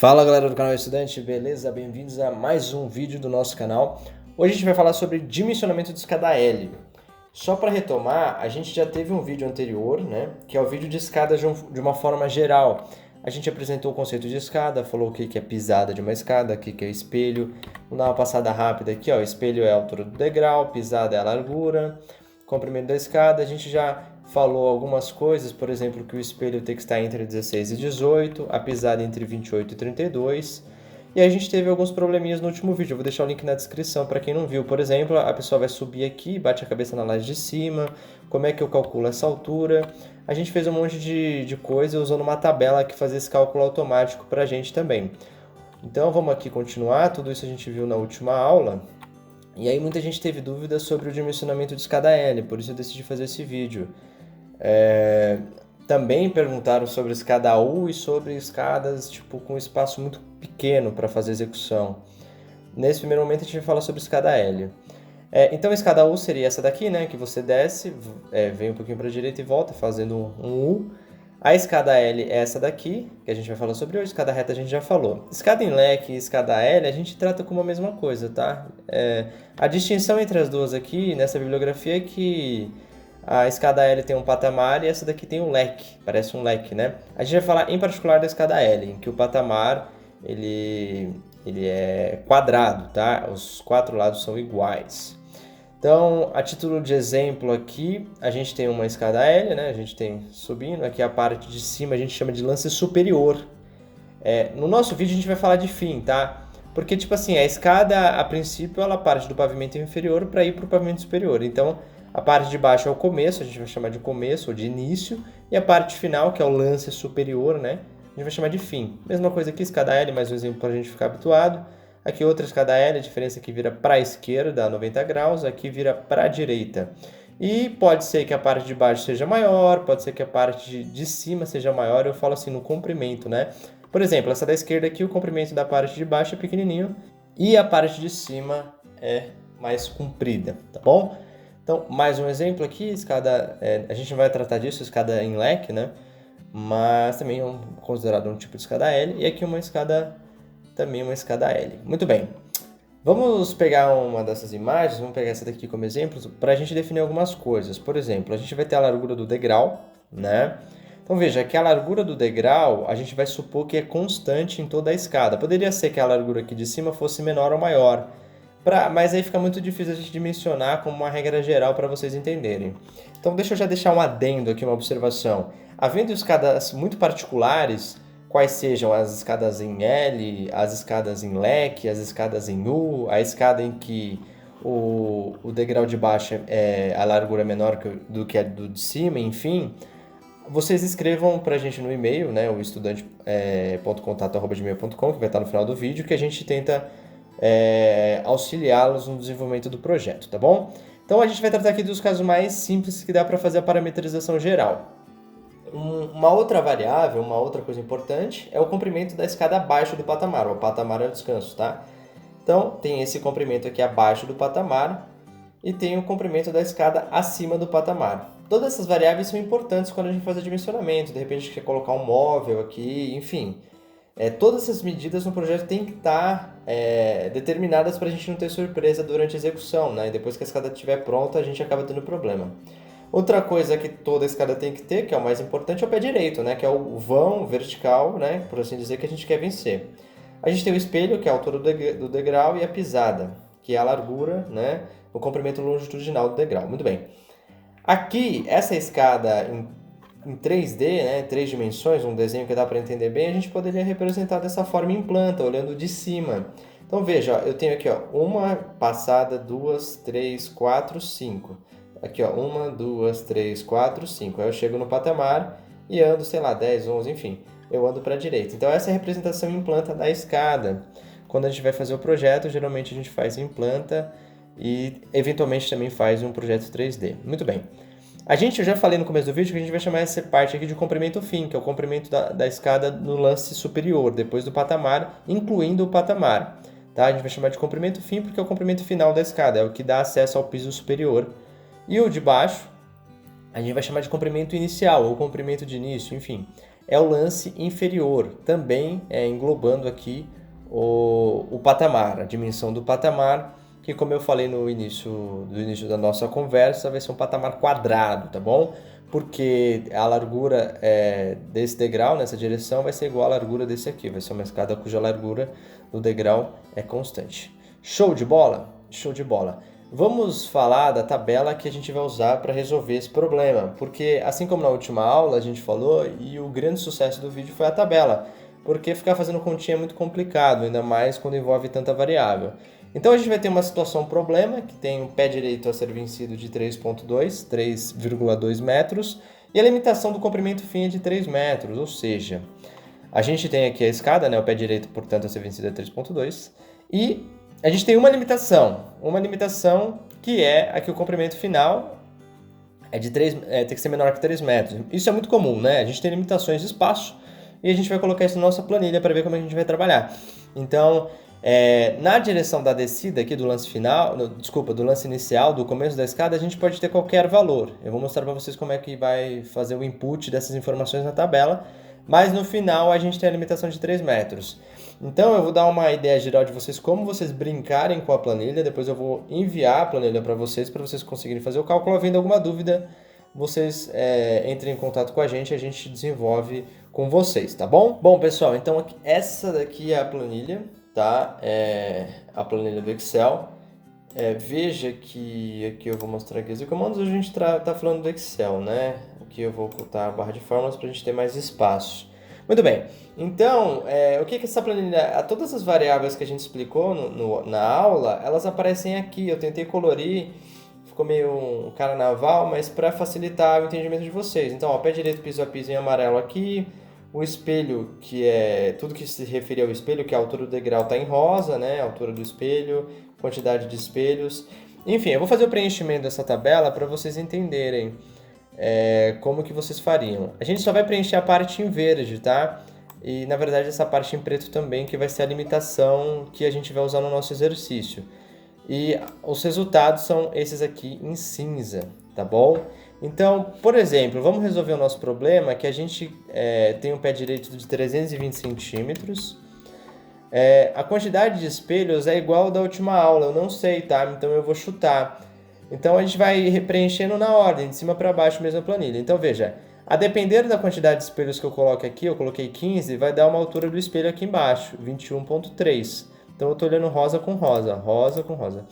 Fala galera do canal Estudante, beleza? Bem-vindos a mais um vídeo do nosso canal. Hoje a gente vai falar sobre dimensionamento de escada L. Só para retomar, a gente já teve um vídeo anterior, né? Que é o vídeo de escada de uma forma geral. A gente apresentou o conceito de escada, falou o que é pisada de uma escada, o que é espelho. Vou dar uma passada rápida aqui, ó. Espelho é a altura do degrau, pisada é a largura, comprimento da escada. A gente já falou algumas coisas, por exemplo, que o espelho tem que estar entre 16 e 18, a pisada entre 28 e 32. E a gente teve alguns probleminhas no último vídeo, eu vou deixar o link na descrição para quem não viu. Por exemplo, a pessoa vai subir aqui, bate a cabeça na laje de cima, como é que eu calculo essa altura. A gente fez um monte de coisa usando uma tabela que fazia esse cálculo automático para a gente também. Então vamos aqui continuar, tudo isso a gente viu na última aula. E aí muita gente teve dúvidas sobre o dimensionamento de escada L, por isso eu decidi fazer esse vídeo. Também perguntaram sobre escada U e sobre escadas com espaço muito pequeno para fazer execução. Nesse primeiro momento a gente vai falar sobre escada L. Então a escada U seria essa daqui, né, que você desce, vem um pouquinho para a direita e volta fazendo um U. A escada L é essa daqui, que a gente vai falar sobre hoje. Escada reta a gente já falou. Escada em leque e escada L a gente trata como a mesma coisa, tá? A distinção entre as duas aqui nessa bibliografia é que a escada L tem um patamar e essa daqui tem um leque, parece um leque, né? A gente vai falar em particular da escada L, em que o patamar ele é quadrado, tá? Os quatro lados são iguais. Então, a título de exemplo aqui, a gente tem uma escada L, né? A gente tem subindo, aqui a parte de cima a gente chama de lance superior. No nosso vídeo a gente vai falar de fim, tá? Porque, tipo assim, a escada, a princípio, ela parte do pavimento inferior para ir para o pavimento superior. Então, a parte de baixo é o começo, a gente vai chamar de começo ou de início, e a parte final, que é o lance superior, né? A gente vai chamar de fim. Mesma coisa aqui, escada L, mais um exemplo para a gente ficar habituado. Aqui outra escada L, a diferença é que vira para a esquerda, 90 graus, aqui vira para a direita. E pode ser que a parte de baixo seja maior, pode ser que a parte de cima seja maior, eu falo assim no comprimento, né? Por exemplo, essa da esquerda aqui, o comprimento da parte de baixo é pequenininho e a parte de cima é mais comprida, tá bom? Então, mais um exemplo aqui, escada, a gente não vai tratar disso, escada em leque, né? Mas também é considerado um tipo de escada L, e aqui também uma escada L. Muito bem, vamos pegar uma dessas imagens, vamos pegar essa daqui como exemplo, para a gente definir algumas coisas. Por exemplo, a gente vai ter a largura do degrau, né? Então veja, que a largura do degrau, a gente vai supor que é constante em toda a escada. Poderia ser que a largura aqui de cima fosse menor ou maior, mas aí fica muito difícil a gente dimensionar como uma regra geral para vocês entenderem. Então deixa eu já deixar um adendo aqui, uma observação. Havendo escadas muito particulares, quais sejam as escadas em L, as escadas em leque, as escadas em U, a escada em que o degrau de baixo a largura é menor do que a do de cima, enfim, vocês escrevam para a gente no e-mail, né, o estudante.contato@gmail.com, que vai estar no final do vídeo, que a gente tenta auxiliá-los no desenvolvimento do projeto, tá bom? Então a gente vai tratar aqui dos casos mais simples que dá para fazer a parametrização geral. Uma outra variável, uma outra coisa importante é o comprimento da escada abaixo do patamar. O patamar é o descanso, tá? Então tem esse comprimento aqui abaixo do patamar e tem o comprimento da escada acima do patamar. Todas essas variáveis são importantes quando a gente faz o dimensionamento. De repente a gente quer colocar um móvel aqui, enfim. Todas essas medidas no projeto têm que estar determinadas para a gente não ter surpresa durante a execução, né? E depois que a escada estiver pronta, a gente acaba tendo problema. Outra coisa que toda escada tem que ter, que é o mais importante, é o pé direito, né? Que é o vão vertical, né? Por assim dizer, que a gente quer vencer. A gente tem o espelho, que é a altura do degrau, e a pisada, que é a largura, né? O comprimento longitudinal do degrau. Muito bem. Aqui, essa escada em 3D, né, 3 dimensões, um desenho que dá para entender bem, a gente poderia representar dessa forma em planta, olhando de cima. Então veja, ó, eu tenho aqui uma passada, 2, 3, 4, 5. Aqui, 1, 2, 3, 4, 5. Aí eu chego no patamar e ando, sei lá, 10, 11, enfim. Eu ando para a direita. Então essa é a representação em planta da escada. Quando a gente vai fazer o projeto, geralmente a gente faz em planta e eventualmente também faz um projeto 3D. Muito bem. Eu já falei no começo do vídeo que a gente vai chamar essa parte aqui de comprimento fim, que é o comprimento da escada no lance superior, depois do patamar, incluindo o patamar. Tá? A gente vai chamar de comprimento fim porque é o comprimento final da escada, é o que dá acesso ao piso superior. E o de baixo, a gente vai chamar de comprimento inicial, ou comprimento de início, enfim. é o lance inferior, também englobando aqui o patamar, a dimensão do patamar, que como eu falei no início da nossa conversa, vai ser um patamar quadrado, tá bom? Porque a largura desse degrau, nessa direção, vai ser igual à largura desse aqui, vai ser uma escada cuja largura do degrau é constante. Show de bola? Show de bola! Vamos falar da tabela que a gente vai usar para resolver esse problema, porque assim como na última aula a gente falou, e o grande sucesso do vídeo foi a tabela, porque ficar fazendo continha é muito complicado, ainda mais quando envolve tanta variável. Então a gente vai ter uma situação problema, que tem um pé direito a ser vencido de 3,2, 3,2 metros, e a limitação do comprimento fim é de 3 metros, ou seja, a gente tem aqui a escada, né, o pé direito, portanto, a ser vencido é 3,2, e a gente tem uma limitação que é aqui o comprimento final tem que ser menor que 3 metros. Isso é muito comum, né? A gente tem limitações de espaço e a gente vai colocar isso na nossa planilha para ver como a gente vai trabalhar. Então, na direção da descida aqui do lance final, do lance inicial, do começo da escada, a gente pode ter qualquer valor. Eu vou mostrar para vocês como é que vai fazer o input dessas informações na tabela, mas no final a gente tem a limitação de 3 metros. Então eu vou dar uma ideia geral de vocês, como vocês brincarem com a planilha, depois eu vou enviar a planilha para vocês conseguirem fazer o cálculo. Havendo alguma dúvida, vocês entrem em contato com a gente desenvolve com vocês, tá bom? Bom, pessoal, então essa daqui é a planilha, tá? A planilha do Excel. Veja que aqui eu vou mostrar aqui os comandos, a gente tá falando do Excel, né? Aqui eu vou ocultar a barra de fórmulas para a gente ter mais espaço. Muito bem, então, o que essa planilha... Todas as variáveis que a gente explicou na aula, elas aparecem aqui. Eu tentei colorir, ficou meio um carnaval, mas para facilitar o entendimento de vocês. Então, pé direito, piso a piso em amarelo aqui. O espelho, que é tudo que se refere ao espelho, que é a altura do degrau, está em rosa, né? A altura do espelho, quantidade de espelhos. Enfim, eu vou fazer o preenchimento dessa tabela para vocês entenderem como que vocês fariam. A gente só vai preencher a parte em verde, tá? E na verdade essa parte em preto também, que vai ser a limitação que a gente vai usar no nosso exercício. E os resultados são esses aqui em cinza, tá bom? Então, por exemplo, vamos resolver o nosso problema, que a gente tem um pé direito de 320 centímetros. A quantidade de espelhos é igual ao da última aula, eu não sei, tá? Então eu vou chutar. Então a gente vai preenchendo na ordem, de cima para baixo mesmo a planilha. Então veja, a depender da quantidade de espelhos que eu coloco aqui, eu coloquei 15, vai dar uma altura do espelho aqui embaixo, 21,3. Então eu estou olhando rosa com rosa, rosa com rosa.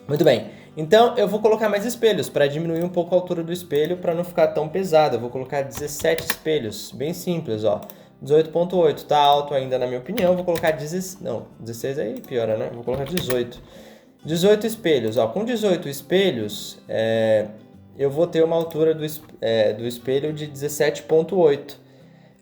Muito bem, então eu vou colocar mais espelhos para diminuir um pouco a altura do espelho para não ficar tão pesado. Eu vou colocar 17 espelhos, bem simples, ó. 18,8, tá alto ainda na minha opinião, vou colocar 16, não, 16 aí piora, né? Vou colocar 18. 18 espelhos, ó. Com 18 espelhos, eu vou ter uma altura do espelho de 17,8.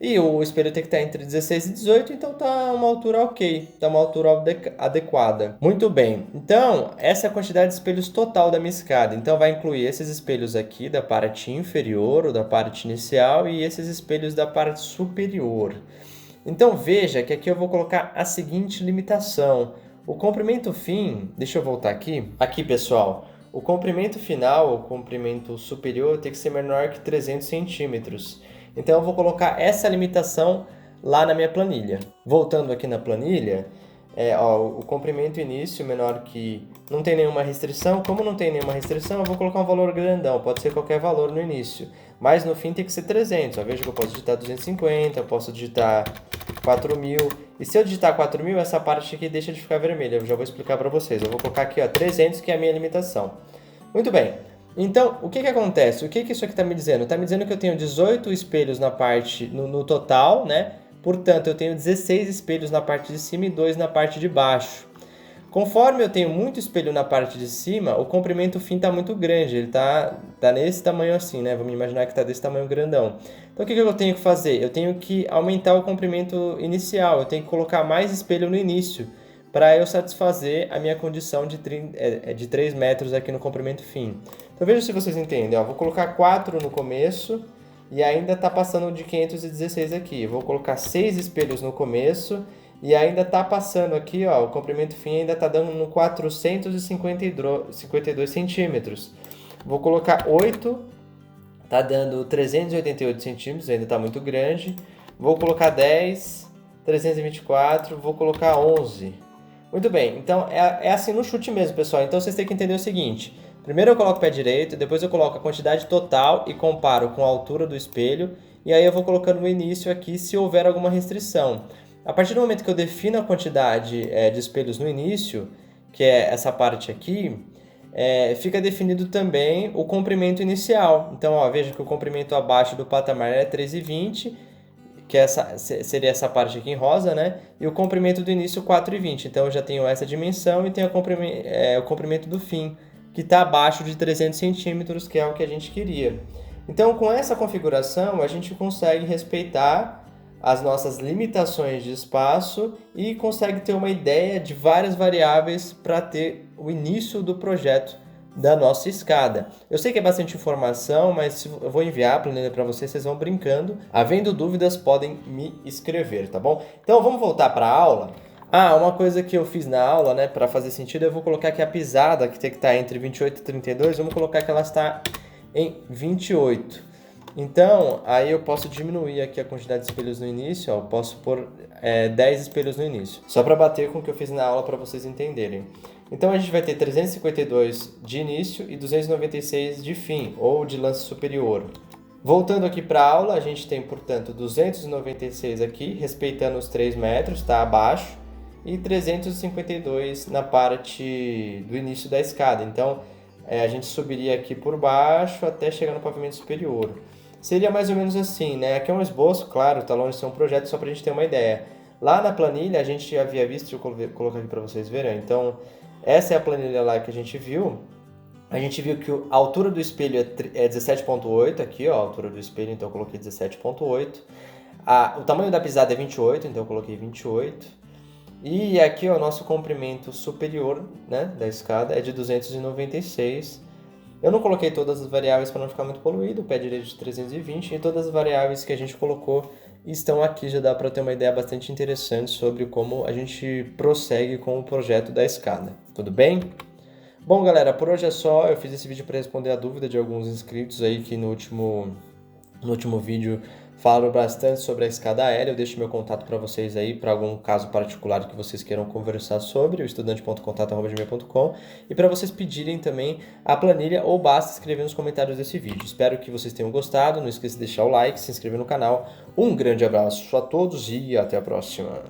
E o espelho tem que estar entre 16 e 18, então tá uma altura ok, tá uma altura adequada. Muito bem, então essa é a quantidade de espelhos total da minha escada. Então vai incluir esses espelhos aqui da parte inferior ou da parte inicial e esses espelhos da parte superior. Então veja que aqui eu vou colocar a seguinte limitação. O comprimento fim, deixa eu voltar aqui. Aqui, pessoal, o comprimento final, o comprimento superior, tem que ser menor que 300 centímetros. Então, eu vou colocar essa limitação lá na minha planilha. Voltando aqui na planilha, o comprimento início menor que... Não tem nenhuma restrição. Como não tem nenhuma restrição, eu vou colocar um valor grandão. Pode ser qualquer valor no início. Mas no fim tem que ser 300. Veja que eu posso digitar 250, eu posso digitar 4.000. E se eu digitar 4.000, essa parte aqui deixa de ficar vermelha. Eu já vou explicar para vocês. Eu vou colocar aqui 300, que é a minha limitação. Muito bem. Então, o que acontece? O que isso aqui está me dizendo? Está me dizendo que eu tenho 18 espelhos no total, né? Portanto, eu tenho 16 espelhos na parte de cima e 2 na parte de baixo. Conforme eu tenho muito espelho na parte de cima, o comprimento fim está muito grande. Ele tá nesse tamanho assim, né? Vamos imaginar que está desse tamanho grandão. Então, o que eu tenho que fazer? Eu tenho que aumentar o comprimento inicial. Eu tenho que colocar mais espelho no início para eu satisfazer a minha condição de 3 metros aqui no comprimento fim. Então, veja se vocês entendem. Vou colocar 4 no começo e ainda está passando de 516 aqui. Vou colocar 6 espelhos no começo e ainda está passando aqui, o comprimento fim ainda está dando no 452 centímetros. Vou colocar 8 Tá dando 388 centímetros, ainda tá muito grande. Vou colocar 10, 324, vou colocar 11. Muito bem, então é assim no chute mesmo, pessoal. Então vocês têm que entender o seguinte. Primeiro eu coloco o pé direito, depois eu coloco a quantidade total e comparo com a altura do espelho. E aí eu vou colocando no início aqui se houver alguma restrição. A partir do momento que eu defino a quantidade de espelhos no início, que é essa parte aqui, fica definido também o comprimento inicial. Então, ó, veja que o comprimento abaixo do patamar é 3,20, que seria essa parte aqui em rosa, né? E o comprimento do início 4,20. Então, eu já tenho essa dimensão e tenho o comprimento do fim, que está abaixo de 300 centímetros, que é o que a gente queria. Então, com essa configuração, a gente consegue respeitar as nossas limitações de espaço e consegue ter uma ideia de várias variáveis para ter o início do projeto da nossa escada. Eu sei que é bastante informação, mas eu vou enviar a planilha para vocês, vocês vão brincando. Havendo dúvidas, podem me escrever, tá bom? Então, vamos voltar para a aula. Uma coisa que eu fiz na aula, né, para fazer sentido, eu vou colocar aqui a pisada, que tem que estar entre 28 e 32, vamos colocar que ela está em 28. Então, aí eu posso diminuir aqui a quantidade de espelhos no início, ó, eu posso pôr 10 espelhos no início, só para bater com o que eu fiz na aula para vocês entenderem. Então, a gente vai ter 352 de início e 296 de fim, ou de lance superior. Voltando aqui para a aula, a gente tem, portanto, 296 aqui, respeitando os 3 metros, tá abaixo, e 352 na parte do início da escada. Então, a gente subiria aqui por baixo até chegar no pavimento superior. Seria mais ou menos assim, né? Aqui é um esboço, claro, tá longe de ser um projeto, só para a gente ter uma ideia. Lá na planilha a gente havia visto, deixa eu colocar aqui para vocês verem. Então, essa é a planilha lá que a gente viu. A gente viu que a altura do espelho é 17,8 aqui, ó, a altura do espelho, então eu coloquei 17,8. O tamanho da pisada é 28, então eu coloquei 28. E aqui, ó, o nosso comprimento superior, né, da escada é de 296. Eu não coloquei todas as variáveis para não ficar muito poluído, o pé direito de 320, e todas as variáveis que a gente colocou estão aqui, já dá para ter uma ideia bastante interessante sobre como a gente prossegue com o projeto da escada. Tudo bem? Bom, galera, por hoje é só. Eu fiz esse vídeo para responder a dúvida de alguns inscritos aí que no último vídeo falaram bastante sobre a escada aérea. Eu deixo meu contato para vocês aí, para algum caso particular que vocês queiram conversar sobre, o estudante.contato@gmail.com, e para vocês pedirem também a planilha, ou basta escrever nos comentários desse vídeo. Espero que vocês tenham gostado. Não esqueça de deixar o like, se inscrever no canal. Um grande abraço a todos e até a próxima.